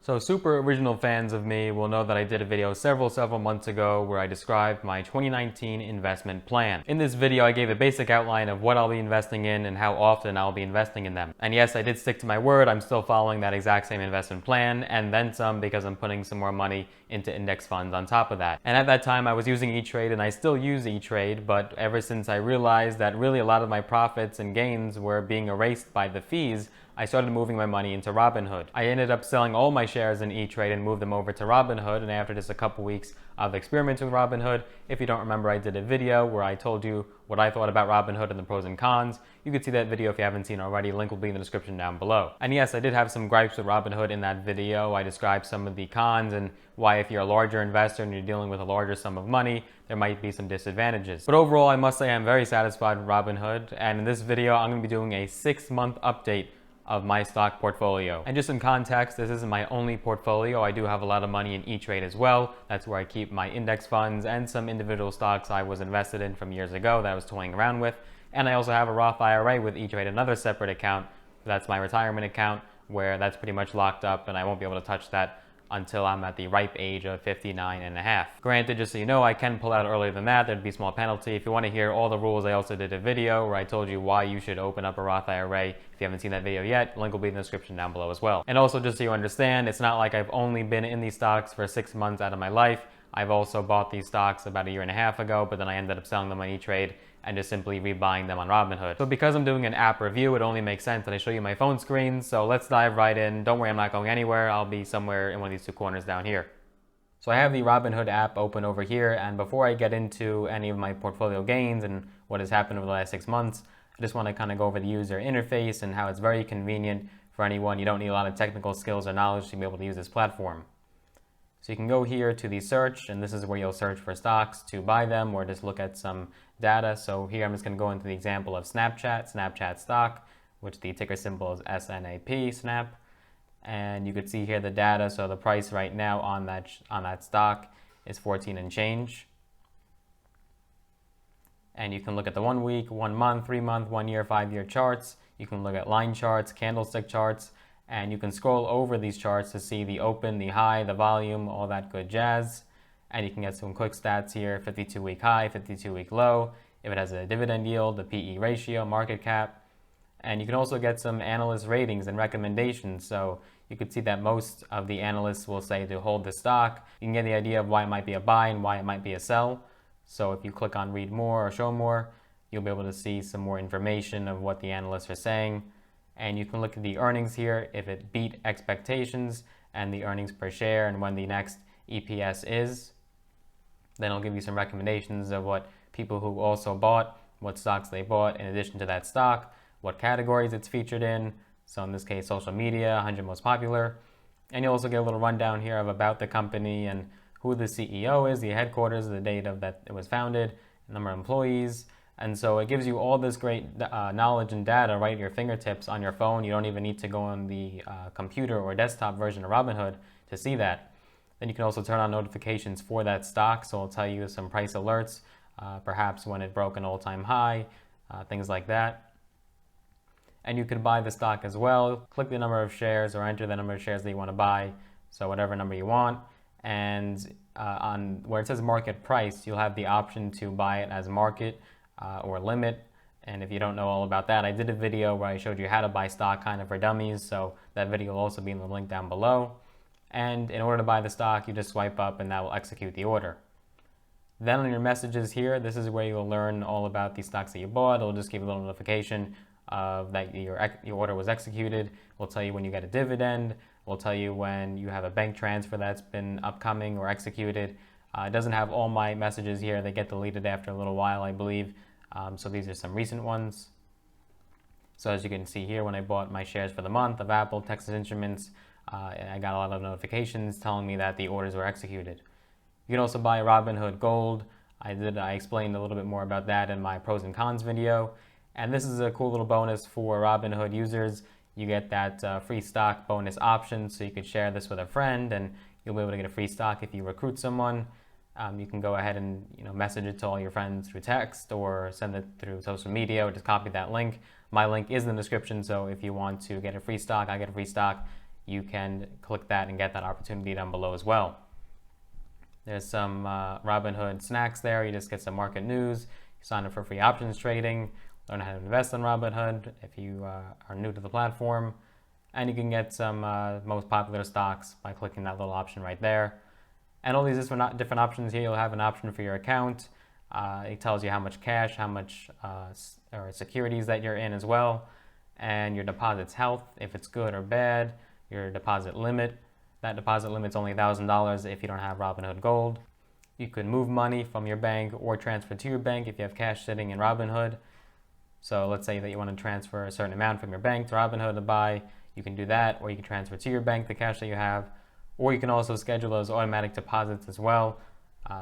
So super original fans of me will know that I did a video several months ago where I described my 2019 investment plan. In this video, I gave a basic outline of what I'll be investing in and how often I'll be investing in them. And yes, I did stick to my word. I'm still following that exact same investment plan and then some because I'm putting some more money into index funds on top of that. And at that time, I was using E-Trade and I still use E-Trade, but ever since I realized that really a lot of my profits and gains were being erased by the fees, I started moving my money into Robinhood. I ended up selling all my shares in E-Trade and moved them over to Robinhood, and after just a couple weeks of experimenting with Robinhood, if you don't remember, I did a video where I told you what I thought about Robinhood and the pros and cons. You could see that video if you haven't seen it already. Link will be in the description down below. And yes, I did have some gripes with Robinhood in that video. I described some of the cons and why if you're a larger investor and you're dealing with a larger sum of money, there might be some disadvantages. But overall, I must say I'm very satisfied with Robinhood, and in this video, I'm going to be doing a 6-month update of my stock portfolio. And just in context, this isn't my only portfolio. I do have a lot of money in E-Trade as well. That's where I keep my index funds and some individual stocks I was invested in from years ago that I was toying around with. And I also have a Roth IRA with E-Trade, another separate account. That's my retirement account where that's pretty much locked up and I won't be able to touch that until I'm at the ripe age of 59 and a half. Granted, just so you know, I can pull out earlier than that. There'd be a small penalty. If you want to hear all the rules, I also did a video where I told you why you should open up a Roth IRA. If you haven't seen that video yet, link will be in the description down below as well. And also, just so you understand, it's not like I've only been in these stocks for 6 months out of my life. I've also bought these stocks about a year and a half ago, but then I ended up selling them on E-Trade and just simply rebuying them on Robinhood. So because I'm doing an app review, it only makes sense that I show you my phone screen. So let's dive right in. Don't worry, I'm not going anywhere. I'll be somewhere in one of these two corners down here. So I have the Robinhood app open over here, and before I get into any of my portfolio gains and what has happened over the last 6 months, I just want to kind of go over the user interface and how it's very convenient for anyone. You don't need a lot of technical skills or knowledge to be able to use this platform. So you can go here to the search, and this is where you'll search for stocks to buy them or just look at some data. So here I'm just going to go into the example of Snapchat stock, which the ticker symbol is SNAP, Snap. And you could see here the data. So the price right now on that stock is 14 and change. And you can look at the 1 week, 1 month, 3 month, 1 year, 5 year charts. You can look at line charts, candlestick charts, and you can scroll over these charts to see the open, the high, the volume, all that good jazz. And you can get some quick stats here, 52-week high, 52-week low, if it has a dividend yield, the PE ratio, market cap. And you can also get some analyst ratings and recommendations. So you could see that most of the analysts will say to hold the stock. You can get the idea of why it might be a buy and why it might be a sell. So if you click on read more or show more, you'll be able to see some more information of what the analysts are saying. And you can look at the earnings here, if it beat expectations, and the earnings per share, and when the next EPS is. Then I'll give you some recommendations of what people who also bought, what stocks they bought in addition to that stock, what categories it's featured in. So in this case, social media, 100 most popular. And you'll also get a little rundown here of about the company and who the CEO is, the headquarters, the date of that it was founded, number of employees. And so it gives you all this great knowledge and data right at your fingertips on your phone. You don't even need to go on the computer or desktop version of Robinhood to see that. Then you can also turn on notifications for that stock. So it'll tell you some price alerts, perhaps when it broke an all-time high, things like that. And you could buy the stock as well. Click the number of shares or enter the number of shares that you want to buy. So whatever number you want. And on where it says market price, you'll have the option to buy it as market or limit. And if you don't know all about that, I did a video where I showed you how to buy stock kind of for dummies. So that video will also be in the link down below. And in order to buy the stock, you just swipe up and that will execute the order. Then on your messages here, this is where you'll learn all about the stocks that you bought. It'll just give you a little notification of that your order was executed. We'll tell you when you get a dividend. We'll tell you when you have a bank transfer that's been upcoming or executed. It doesn't have all my messages here. They get deleted after a little while, I believe. So these are some recent ones. So as you can see here, when I bought my shares for the month of Apple, Texas Instruments, I got a lot of notifications telling me that the orders were executed. You can also buy Robinhood Gold. I explained a little bit more about that in my pros and cons video. And this is a cool little bonus for Robinhood users. You get that free stock bonus option, so you could share this with a friend and you'll be able to get a free stock if you recruit someone. You can go ahead and message it to all your friends through text or send it through social media or just copy that link. My link is in the description, so if you want to get a free stock, I get a free stock. you can click that and get that opportunity down below as well. There's some Robinhood snacks there. You just get some market news. You sign up for free options trading, learn how to invest in Robinhood if you are new to the platform, and you can get some most popular stocks by clicking that little option right there. And all these different options here, you'll have an option for your account. It tells you how much cash, how much or securities that you're in as well, and your deposit's health, if it's good or bad, your deposit limit. That deposit limit's only $1,000 if you don't have Robinhood Gold. You can move money from your bank or transfer to your bank if you have cash sitting in Robinhood. So let's say that you want to transfer a certain amount from your bank to Robinhood to buy, you can do that, or you can transfer to your bank the cash that you have, or you can also schedule those automatic deposits as well.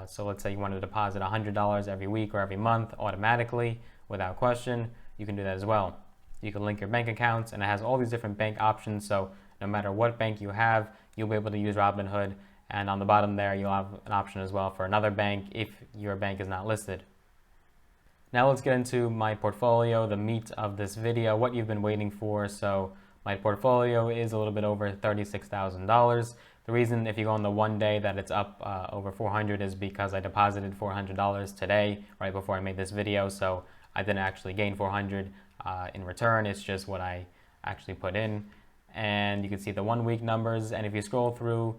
So let's say you want to deposit $100 every week or every month automatically without question, you can do that as well. You can link your bank accounts, and it has all these different bank options, so no matter what bank you have, you'll be able to use Robinhood. And on the bottom there, you'll have an option as well for another bank if your bank is not listed. Now let's get into my portfolio, the meat of this video, what you've been waiting for. So my portfolio is a little bit over $36,000. The reason, if you go on the one day, that it's up over $400 is because I deposited $400 today, right before I made this video. So I didn't actually gain $400 in return. It's just what I actually put in. And you can see the 1 week numbers. And if you scroll through,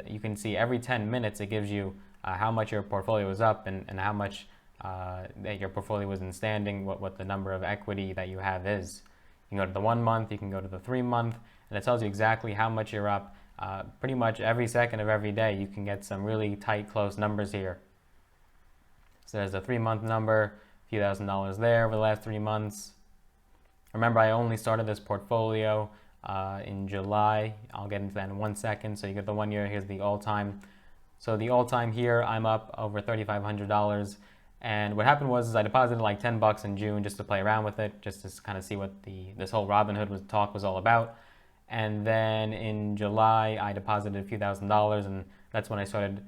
you can see every 10 minutes it gives you how much your portfolio is up and how much that your portfolio was in standing, what the number of equity that you have is. You can go to the 1 month, you can go to the 3 month, and it tells you exactly how much you're up. Pretty much every second of every day, you can get some really tight, close numbers here. So there's a 3 month number, a few $1,000s there over the last 3 months. Remember, I only started this portfolio in July. I'll get into that in 1 second. So you get the 1 year, here's the all-time. So the all-time here, I'm up over $3,500. And what happened was I deposited like $10 in June just to play around with it, just to kind of see what this whole Robinhood talk was all about. And then in July, I deposited a few $1,000s, and that's when I started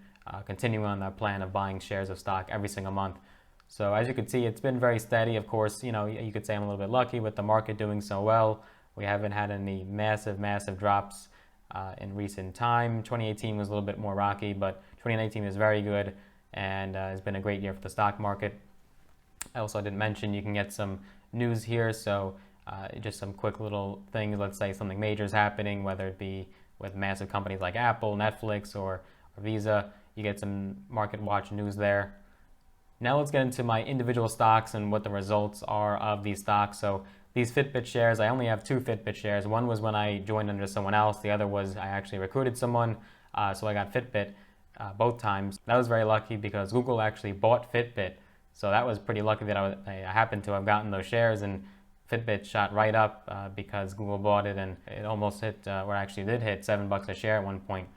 continuing on that plan of buying shares of stock every single month. So as you can see, it's been very steady. Of course, you know, you could say I'm a little bit lucky with the market doing so well. We haven't had any massive drops in recent time. 2018 was a little bit more rocky, but 2019 was very good, and it's been a great year for the stock market. I also didn't mention you can get some news here, so just some quick little things. Let's say something major is happening, whether it be with massive companies like Apple, Netflix, or Visa. You get some market watch news there. Now let's get into my individual stocks and what the results are of these stocks. So these Fitbit shares, I only have 2 Fitbit shares. One was when I joined under someone else. The other was I actually recruited someone, so I got Fitbit both times. That was very lucky because Google actually bought Fitbit. So that was pretty lucky that I happened to have gotten those shares, and Fitbit shot right up because Google bought it, and it almost hit, or actually did hit $7 a share at one point.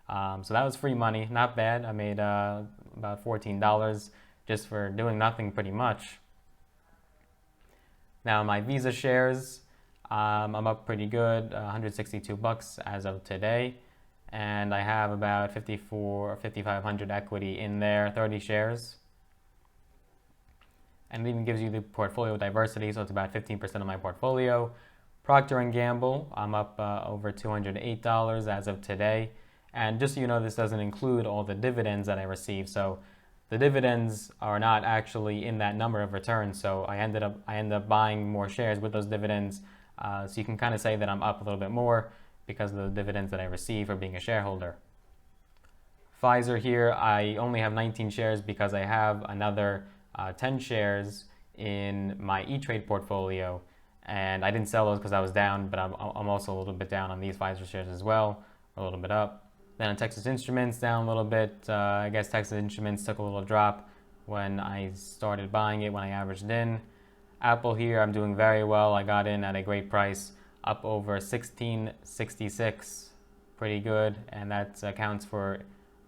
So that was free money, not bad. I made about $14 just for doing nothing pretty much. Now my Visa shares, I'm up pretty good, $162 as of today. And I have about 54 or 5,500 equity in there, 30 shares. And it even gives you the portfolio diversity, so it's about 15% of my portfolio. Procter & Gamble, I'm up over $208 as of today. And just so you know, this doesn't include all the dividends that I receive. So the dividends are not actually in that number of returns. So I end up buying more shares with those dividends. So you can kind of say that I'm up a little bit more because of the dividends that I receive for being a shareholder. Pfizer here, I only have 19 shares because I have another 10 shares in my E-Trade portfolio, and I didn't sell those because I was down, but I'm also a little bit down on these Pfizer shares as well, a little bit up. Then on Texas Instruments, down a little bit. I guess Texas Instruments took a little drop when I started buying it, when I averaged in. Apple here, I'm doing very well. I got in at a great price, up over $16.66, pretty good, and that accounts for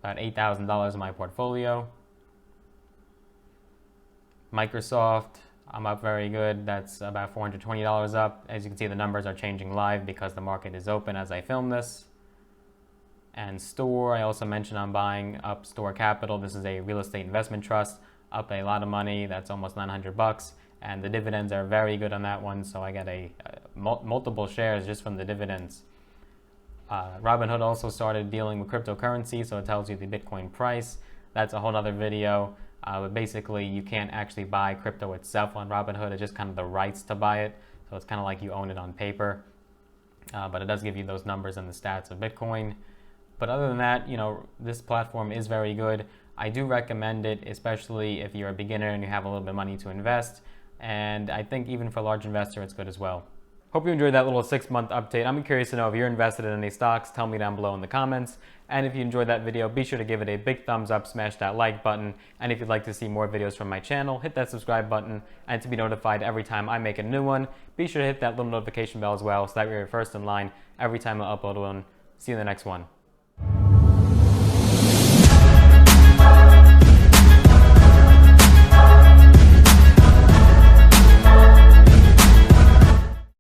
about $8,000 in my portfolio. Microsoft, I'm up very good. That's about $420 up. As you can see, the numbers are changing live because the market is open as I film this. And Store, I also mentioned I'm buying up Store Capital. This is a real estate investment trust, up a lot of money. That's almost $900. And the dividends are very good on that one, so I get multiple shares just from the dividends. Robinhood also started dealing with cryptocurrency, so it tells you the Bitcoin price. That's a whole other video. But basically, you can't actually buy crypto itself on Robinhood. It's just kind of the rights to buy it. So it's kind of like you own it on paper. But it does give you those numbers and the stats of Bitcoin. But other than that, this platform is very good. I do recommend it, especially if you're a beginner and you have a little bit of money to invest. And I think even for a large investor, it's good as well. Hope you enjoyed that little 6-month update. I'm curious to know if you're invested in any stocks. Tell me down below in the comments. And if you enjoyed that video, be sure to give it a big thumbs up, smash that like button. And if you'd like to see more videos from my channel, hit that subscribe button. And to be notified every time I make a new one, be sure to hit that little notification bell as well so that you're first in line every time I upload one. See you in the next one.